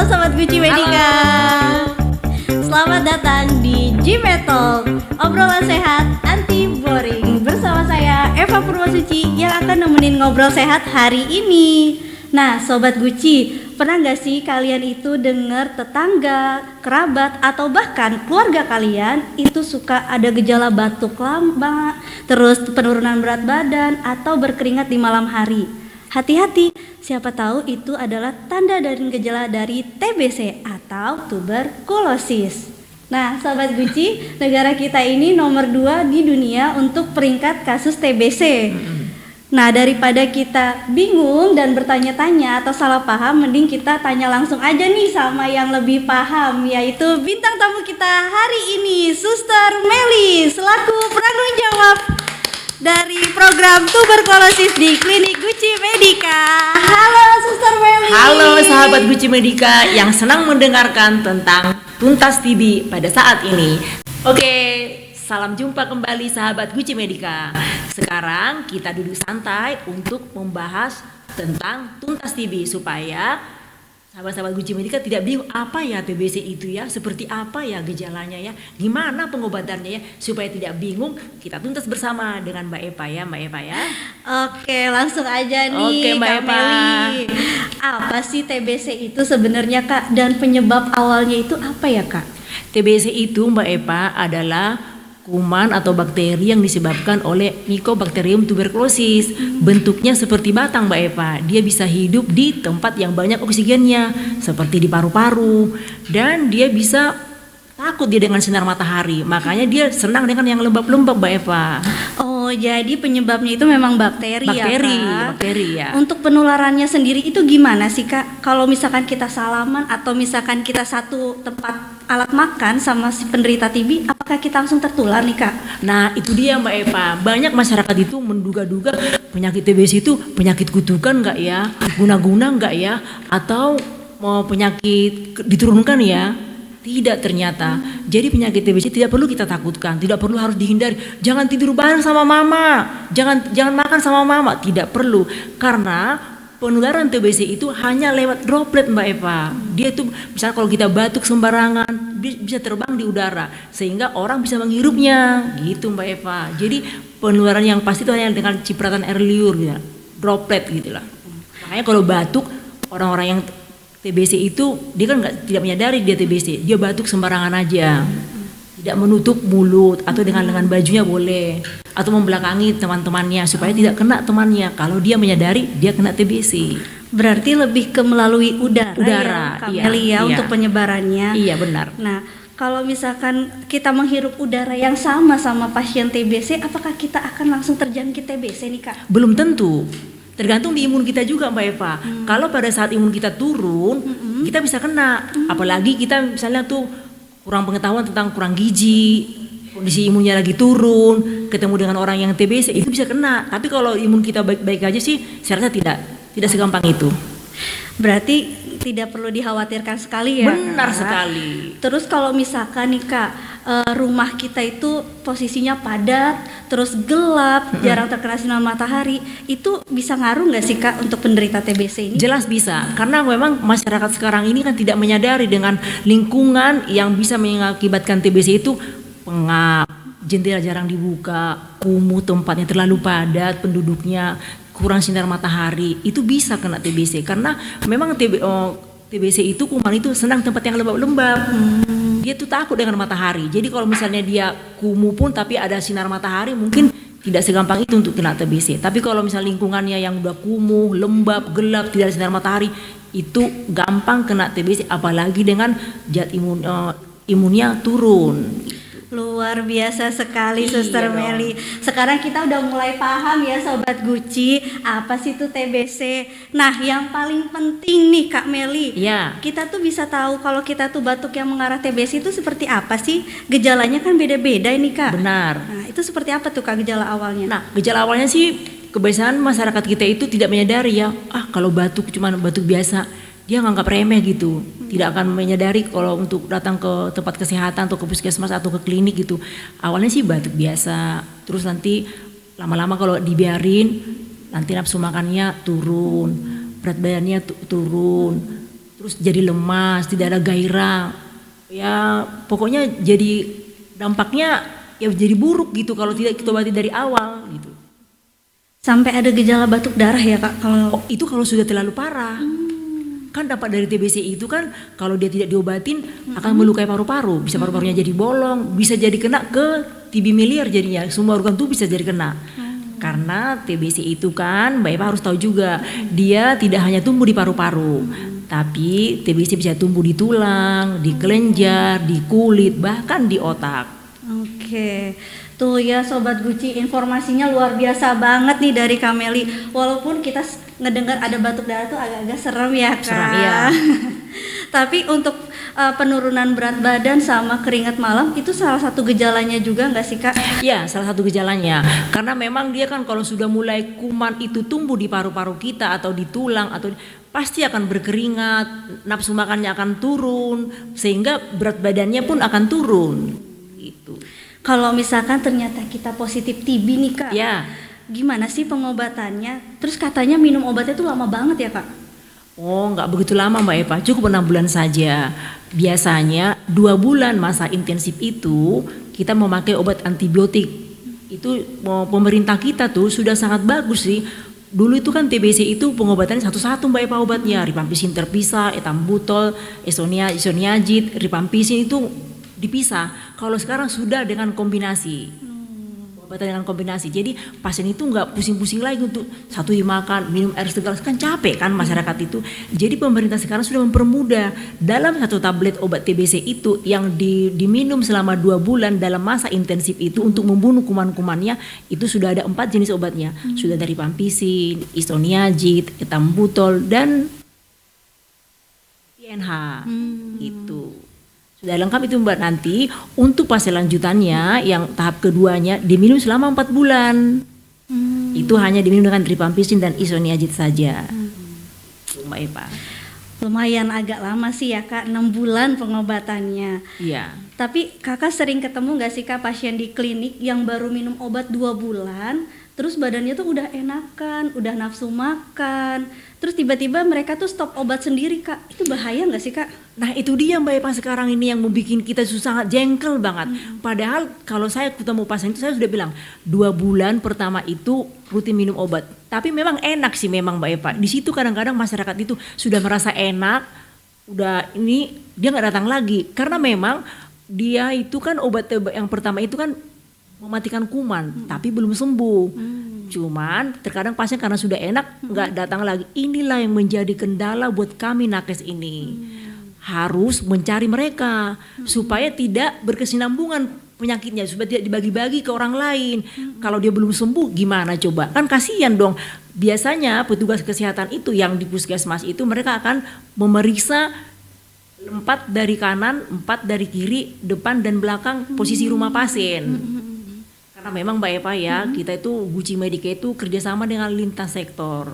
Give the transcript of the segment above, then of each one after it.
Sobat Guci Medika. Selamat datang di Gym Talk, obrolan sehat anti boring. Bersama saya Eva Purwosuci yang akan nemenin ngobrol sehat hari ini. Nah Sobat Guci, pernah gak sih kalian itu dengar tetangga, kerabat, atau bahkan keluarga kalian itu suka ada gejala batuk lama, terus penurunan berat badan, atau berkeringat di malam hari? Hati-hati, siapa tahu itu adalah tanda dan gejala dari TBC atau tuberkulosis. Nah Sobat Guci, negara kita ini nomor 2 di dunia untuk peringkat kasus TBC. Nah daripada kita bingung dan bertanya-tanya atau salah paham, mending kita tanya langsung aja nih sama yang lebih paham, yaitu bintang tamu kita hari ini, Suster Meli, selaku penanggung jawab dari program tuberkulosis di Klinik Guci Medika. Halo Suster Meli. Halo sahabat Guci Medika yang senang mendengarkan tentang tuntas TB pada saat ini. Oke, salam jumpa kembali sahabat Guci Medika. Sekarang kita duduk santai untuk membahas tentang tuntas TB supaya sahabat-sahabat Guci Medika tidak bingung apa ya TBC itu ya, seperti apa ya gejalanya ya, gimana pengobatannya ya, supaya tidak bingung kita tuntas bersama dengan Mbak Eva ya, Mbak Eva ya. Oke, langsung aja nih. Oke, Mbak Kak Eva. Meli. Apa sih TBC itu sebenarnya Kak, dan penyebab awalnya itu apa ya Kak? TBC itu Mbak Eva adalah kuman atau bakteri yang disebabkan oleh Mycobacterium tuberculosis. Bentuknya seperti batang Mbak Eva. Dia bisa hidup di tempat yang banyak oksigennya, seperti di paru-paru, dan dia bisa takut dia dengan sinar matahari. Makanya dia senang dengan yang lembab-lembab Mbak Eva. Oh, jadi penyebabnya itu memang bakteri ya Kak? Bakteri ya. Untuk penularannya sendiri itu gimana sih Kak? Kalau misalkan kita salaman atau misalkan kita satu tempat alat makan sama si penderita TB, apakah kita langsung tertular nih Kak? Nah itu dia Mbak Eva, banyak masyarakat itu menduga-duga penyakit TBC itu penyakit kutukan nggak ya, guna-guna nggak ya, atau mau penyakit diturunkan ya. Tidak, ternyata. Jadi penyakit TBC tidak perlu kita takutkan, tidak perlu harus dihindari. Jangan tidur bareng sama mama, jangan makan sama mama, tidak perlu. Karena penularan TBC itu hanya lewat droplet Mbak Eva. Dia itu misalnya kalau kita batuk sembarangan bisa terbang di udara sehingga orang bisa menghirupnya, gitu Mbak Eva. Jadi penularan yang pasti itu hanya dengan cipratan air liur gitu, droplet gitulah. Makanya kalau batuk, orang-orang yang TBC itu dia kan tidak menyadari dia TBC, dia batuk sembarangan aja, tidak menutup mulut atau dengan lengan bajunya boleh, atau membelakangi teman-temannya supaya tidak kena temannya. Kalau dia menyadari dia kena TBC. Berarti lebih ke melalui udara ya Kak iya, Meli ya, iya. untuk penyebarannya. Iya benar. Nah kalau misalkan kita menghirup udara yang sama pasien TBC, apakah kita akan langsung terjangkit TBC nih Kak? Belum tentu. Tergantung di imun kita juga Mbak Eva. Kalau pada saat imun kita turun, kita bisa kena. Apalagi kita misalnya tuh kurang pengetahuan tentang kurang gizi, kondisi imunnya lagi turun, ketemu dengan orang yang TBC, itu bisa kena. Tapi kalau imun kita baik-baik aja sih, saya rasa tidak segampang itu. Berarti tidak perlu dikhawatirkan sekali ya. Benar Kak? sekali. Terus kalau misalkan nih Kak, rumah kita itu posisinya padat, terus gelap, jarang terkena sinar matahari, itu bisa ngaruh nggak sih Kak untuk penderita TBC ini? Jelas bisa, karena memang masyarakat sekarang ini kan tidak menyadari dengan lingkungan yang bisa mengakibatkan TBC itu pengap, jendela jarang dibuka, kumuh tempatnya terlalu padat penduduknya, kurang sinar matahari, itu bisa kena TBC. Karena memang TBC itu kuman itu senang tempat yang lembab-lembab. Dia tuh takut dengan matahari. Jadi kalau misalnya dia kumuh pun tapi ada sinar matahari, mungkin tidak segampang itu untuk kena TBC. Tapi kalau misalnya lingkungannya yang udah kumuh, lembab, gelap, tidak ada sinar matahari, itu gampang kena TBC, apalagi dengan zat imunnya turun. Luar biasa sekali Iya Suster dong. Meli. Sekarang kita udah mulai paham ya Sobat Guci, apa sih itu TBC. Nah yang paling penting nih Kak Meli, Iya. kita tuh bisa tahu kalau kita tuh batuk yang mengarah TBC itu seperti apa sih? Gejalanya kan beda-beda ini Kak. Benar. Nah itu seperti apa tuh Kak gejala awalnya? Nah, gejala awalnya sih kebiasaan masyarakat kita itu tidak menyadari ya, kalau batuk cuma batuk biasa, dia nganggap remeh gitu, tidak akan menyadari kalau untuk datang ke tempat kesehatan atau ke puskesmas atau ke klinik gitu. Awalnya sih batuk biasa, terus nanti lama-lama kalau dibiarin nanti nafsu makannya turun, berat badannya turun, terus jadi lemas, tidak ada gairah. Ya pokoknya jadi dampaknya ya jadi buruk gitu kalau tidak kita obati dari awal gitu. Sampai ada gejala batuk darah ya Kak kalau Itu kalau sudah terlalu parah. Kan dampak dari TBC itu kan kalau dia tidak diobatin akan melukai paru-paru, bisa paru-parunya jadi bolong, bisa jadi kena ke TB miliar jadinya, semua organ tubuh bisa jadi kena. Karena TBC itu kan Mbak Eva harus tahu juga, dia tidak hanya tumbuh di paru-paru, tapi TBC bisa tumbuh di tulang, di kelenjar, di kulit, bahkan di otak. Oke, tuh ya Sobat Guci, informasinya luar biasa banget nih dari Kameli. Walaupun kita ngedengar ada batuk darah tuh agak-agak serem ya Kak. Serem, iya. Tapi untuk penurunan berat badan sama keringat malam itu salah satu gejalanya juga nggak sih Kak? Ya, salah satu gejalanya. Karena memang dia kan kalau sudah mulai kuman itu tumbuh di paru-paru kita atau di tulang atau pasti akan berkeringat, nafsu makannya akan turun, sehingga berat badannya pun akan turun. Gitu. Kalau misalkan ternyata kita positif TB nih Kak, Ya. gimana sih pengobatannya? Terus katanya minum obatnya tuh lama banget ya Kak? Oh, nggak begitu lama Mbak Eva, cukup 6 bulan saja. Biasanya 2 bulan masa intensif itu kita memakai obat antibiotik. Itu pemerintah kita tuh sudah sangat bagus sih. Dulu itu kan TBC itu pengobatannya satu-satu Mbak Eva obatnya, rifampicin terpisah, etambutol, isoniazid, rifampicin itu dipisah. Kalau sekarang sudah dengan kombinasi. Pengobatan dengan kombinasi. Jadi pasien itu nggak pusing-pusing lagi untuk satu dimakan, minum air segar, kan capek kan masyarakat itu. Jadi pemerintah sekarang sudah mempermudah dalam satu tablet obat TBC itu yang diminum selama 2 bulan dalam masa intensif itu untuk membunuh kuman-kumannya itu sudah ada 4 jenis obatnya. Sudah dari rifampicin, isoniazid, etambutol dan PNH itu. Sudah lengkap itu Mbak. Nanti untuk fase lanjutannya yang tahap keduanya diminum selama 4 bulan. Itu hanya diminum dengan rifampicin dan isoniazid saja. Mbak Eva. Lumayan agak lama sih ya Kak, 6 bulan pengobatannya. Iya. Tapi Kakak sering ketemu gak sih Kak pasien di klinik yang baru minum obat 2 bulan, terus badannya tuh udah enakan, udah nafsu makan, terus tiba-tiba mereka tuh stop obat sendiri Kak. Itu bahaya gak sih Kak? Nah itu dia Mbak Eva sekarang ini yang membuat kita sangat jengkel banget. Padahal kalau saya ketemu pasien itu saya sudah bilang 2 bulan pertama itu rutin minum obat. Tapi memang enak sih memang Mbak Eva. Di situ kadang-kadang masyarakat itu sudah merasa enak, udah ini dia nggak datang lagi karena memang dia itu kan obat yang pertama itu kan mematikan kuman, tapi belum sembuh. Cuman terkadang pasien karena sudah enak nggak datang lagi. Inilah yang menjadi kendala buat kami nakes ini. Harus mencari mereka supaya tidak berkesinambungan penyakitnya, supaya tidak dibagi-bagi ke orang lain. Kalau dia belum sembuh gimana coba? Kan kasihan dong. Biasanya petugas kesehatan itu yang di puskesmas itu mereka akan memeriksa 4 dari kanan, 4 dari kiri, depan dan belakang posisi rumah pasien. Karena memang Mbak Eva ya, kita itu Guci Medica itu kerjasama dengan lintas sektor.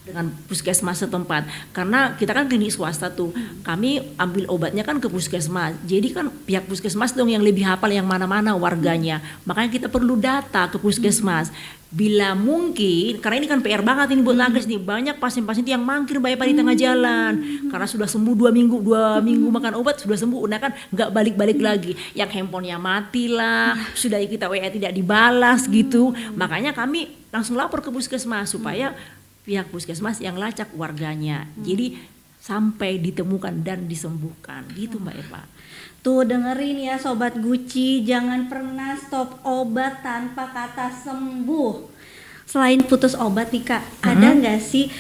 Dengan puskesmas setempat, karena kita kan klinik swasta tuh, kami ambil obatnya kan ke puskesmas, jadi kan pihak puskesmas dong yang lebih hafal yang mana-mana warganya, makanya kita perlu data ke puskesmas. Bila mungkin, karena ini kan PR banget ini buat nakes nih, banyak pasien-pasien yang mangkir Mbak Eva di tengah jalan, karena sudah sembuh 2 minggu makan obat sudah sembuh, udah kan nggak balik-balik lagi, yang handphonenya mati lah, sudah kita WA tidak dibalas gitu, makanya kami langsung lapor ke puskesmas supaya pihak puskesmas yang lacak warganya. Jadi sampai ditemukan dan disembuhkan gitu Mbak Eva. Tuh dengerin ya Sobat Guci, jangan pernah stop obat tanpa kata sembuh. Selain putus obat nih Kak, ada nggak sih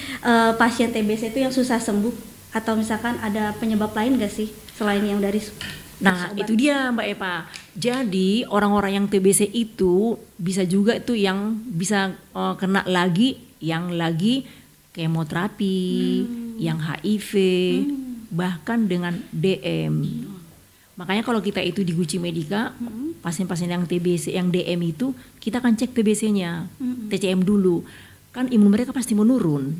pasien TBC itu yang susah sembuh? Atau misalkan ada penyebab lain nggak sih selain yang dari Nah itu dia Mbak Eva. Jadi orang-orang yang TBC itu bisa juga itu yang bisa kena lagi, yang lagi kemoterapi, yang HIV, bahkan dengan DM. Makanya kalau kita itu di Guci Medica, pasien-pasien yang TBC, yang DM itu kita akan cek TBC-nya, TCM dulu. Kan imun mereka pasti menurun.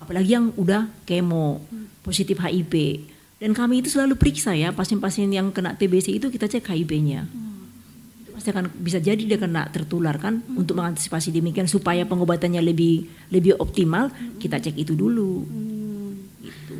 Apalagi yang udah kemo, positif HIV. Dan kami itu selalu periksa ya, pasien-pasien yang kena TBC itu kita cek HIV-nya. Pasti akan bisa jadi dia kena tertular kan. Untuk mengantisipasi demikian supaya pengobatannya lebih optimal, kita cek itu dulu. Gitu.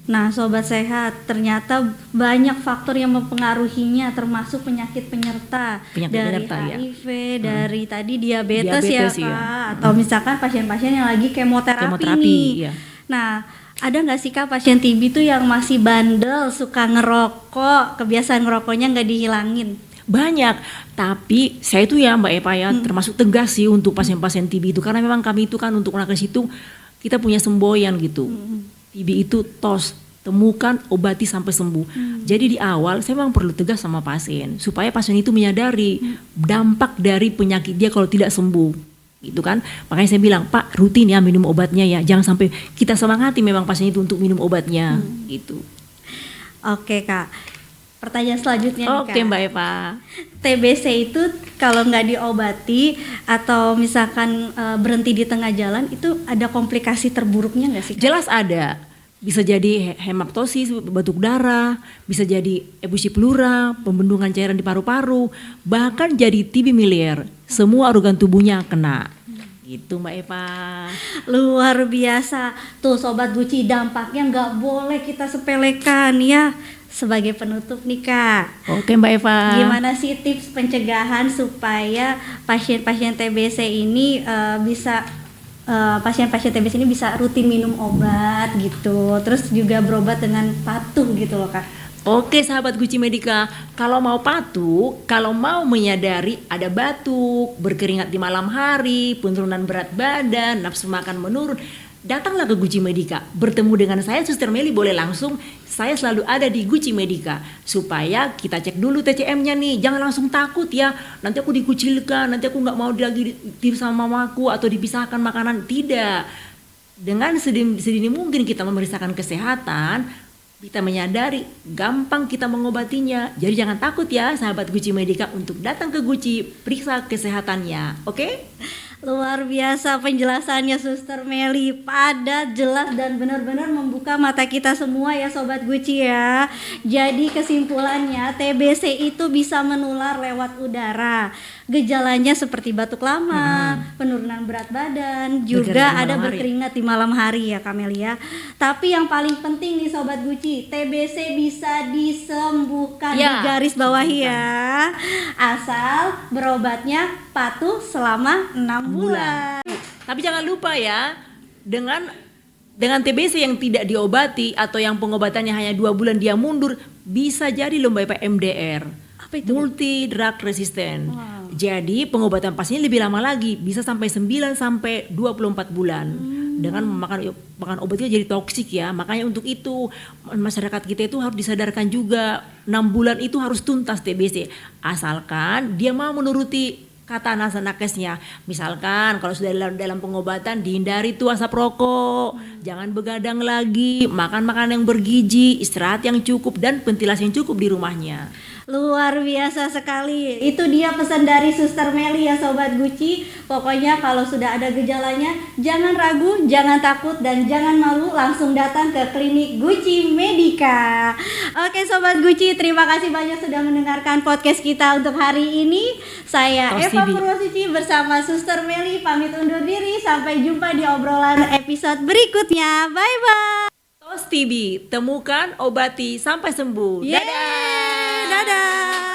Nah, sobat sehat, ternyata banyak faktor yang mempengaruhinya, termasuk penyakit penyerta, dari ya. HIV, dari tadi diabetes ya Diabetes, Kak, iya. atau misalkan pasien-pasien yang lagi kemoterapi nih. Iya. Nah, ada nggak sih Kak pasien TB itu yang masih bandel, suka ngerokok, kebiasaan ngerokoknya nggak dihilangin? Banyak, tapi saya itu ya Mbak Eva ya termasuk tegas sih untuk pasien-pasien TB itu, karena memang kami itu kan untuk nakes itu kita punya semboyan gitu. TB itu tos, temukan, obati sampai sembuh. Jadi di awal saya memang perlu tegas sama pasien supaya pasien itu menyadari dampak dari penyakit dia kalau tidak sembuh. Gitu kan. Makanya saya bilang, "Pak, rutin ya minum obatnya ya. Jangan sampai kita semangati memang pasien itu untuk minum obatnya." Gitu. Oke Kak. Pertanyaan selanjutnya nih Kak. Oke Mbak Eva. TBC itu kalau nggak diobati atau misalkan berhenti di tengah jalan, itu ada komplikasi terburuknya nggak sih Kak? Jelas ada. Bisa jadi hematopsis, batuk darah, bisa jadi ebusi pleura, pembendungan cairan di paru-paru, bahkan jadi TB miliar. Semua organ tubuhnya kena. Gitu Mbak Eva. Luar biasa. Tuh Sobat Guci, dampaknya nggak boleh kita sepelekan ya. Sebagai penutup nih Kak, Oke Mbak Eva. gimana sih tips pencegahan supaya pasien-pasien TBC ini pasien-pasien TBC ini bisa rutin minum obat gitu, terus juga berobat dengan patuh gitu loh Kak. Oke sahabat Guci Medica, kalau mau patuh, kalau mau menyadari ada batuk, berkeringat di malam hari, penurunan berat badan, nafsu makan menurun, datanglah ke Guci Medica. Bertemu dengan saya Suster Meli boleh langsung, saya selalu ada di Guci Medica. Supaya kita cek dulu TCM-nya nih, jangan langsung takut ya. Nanti aku dikucilkan, nanti aku gak mau lagi tidur sama mamaku atau dipisahkan makanan. Tidak. Dengan sedini mungkin kita memeriksakan kesehatan, kita menyadari gampang kita mengobatinya. Jadi jangan takut ya sahabat Guci Medica untuk datang ke Guci, periksa kesehatannya. Oke? Luar biasa penjelasannya Suster Meli, padat, jelas dan benar-benar membuka mata kita semua ya Sobat Guci ya. Jadi kesimpulannya TBC itu bisa menular lewat udara. Gejalanya seperti batuk lama, penurunan berat badan, juga ada berkeringat di malam hari ya Kamelia. Tapi yang paling penting nih Sobat Guci, TBC bisa disembuhkan, Ya, di garis bawahi ya. Asal berobatnya patuh selama 6 bulan. Tapi jangan lupa ya, dengan TBC yang tidak diobati atau yang pengobatannya hanya 2 bulan dia mundur, bisa jadi loh Mbak Eva MDR. Apa itu? Multi drug resistant. Wow. Jadi pengobatan pasiennya lebih lama lagi, bisa sampai 9 sampai 24 bulan. Dengan makan obatnya jadi toksik ya. Makanya untuk itu masyarakat kita itu harus disadarkan juga 6 bulan itu harus tuntas TBC. Asalkan dia mau menuruti kata nakesnya. Misalkan kalau sudah dalam pengobatan dihindari tuh asap rokok, jangan begadang lagi, makan makanan yang bergizi, istirahat yang cukup dan ventilasi yang cukup di rumahnya. Luar biasa sekali. Itu dia pesan dari Suster Meli ya Sobat Guci. Pokoknya kalau sudah ada gejalanya, jangan ragu, jangan takut dan jangan malu, langsung datang ke klinik Guci Medica. Oke Sobat Guci, terima kasih banyak sudah mendengarkan podcast kita untuk hari ini. Saya Eva Purwosuci bersama Suster Meli pamit undur diri. Sampai jumpa di obrolan episode berikutnya. Bye bye. TOS TB, temukan, obati sampai sembuh. Yeay, Dadah. dadah.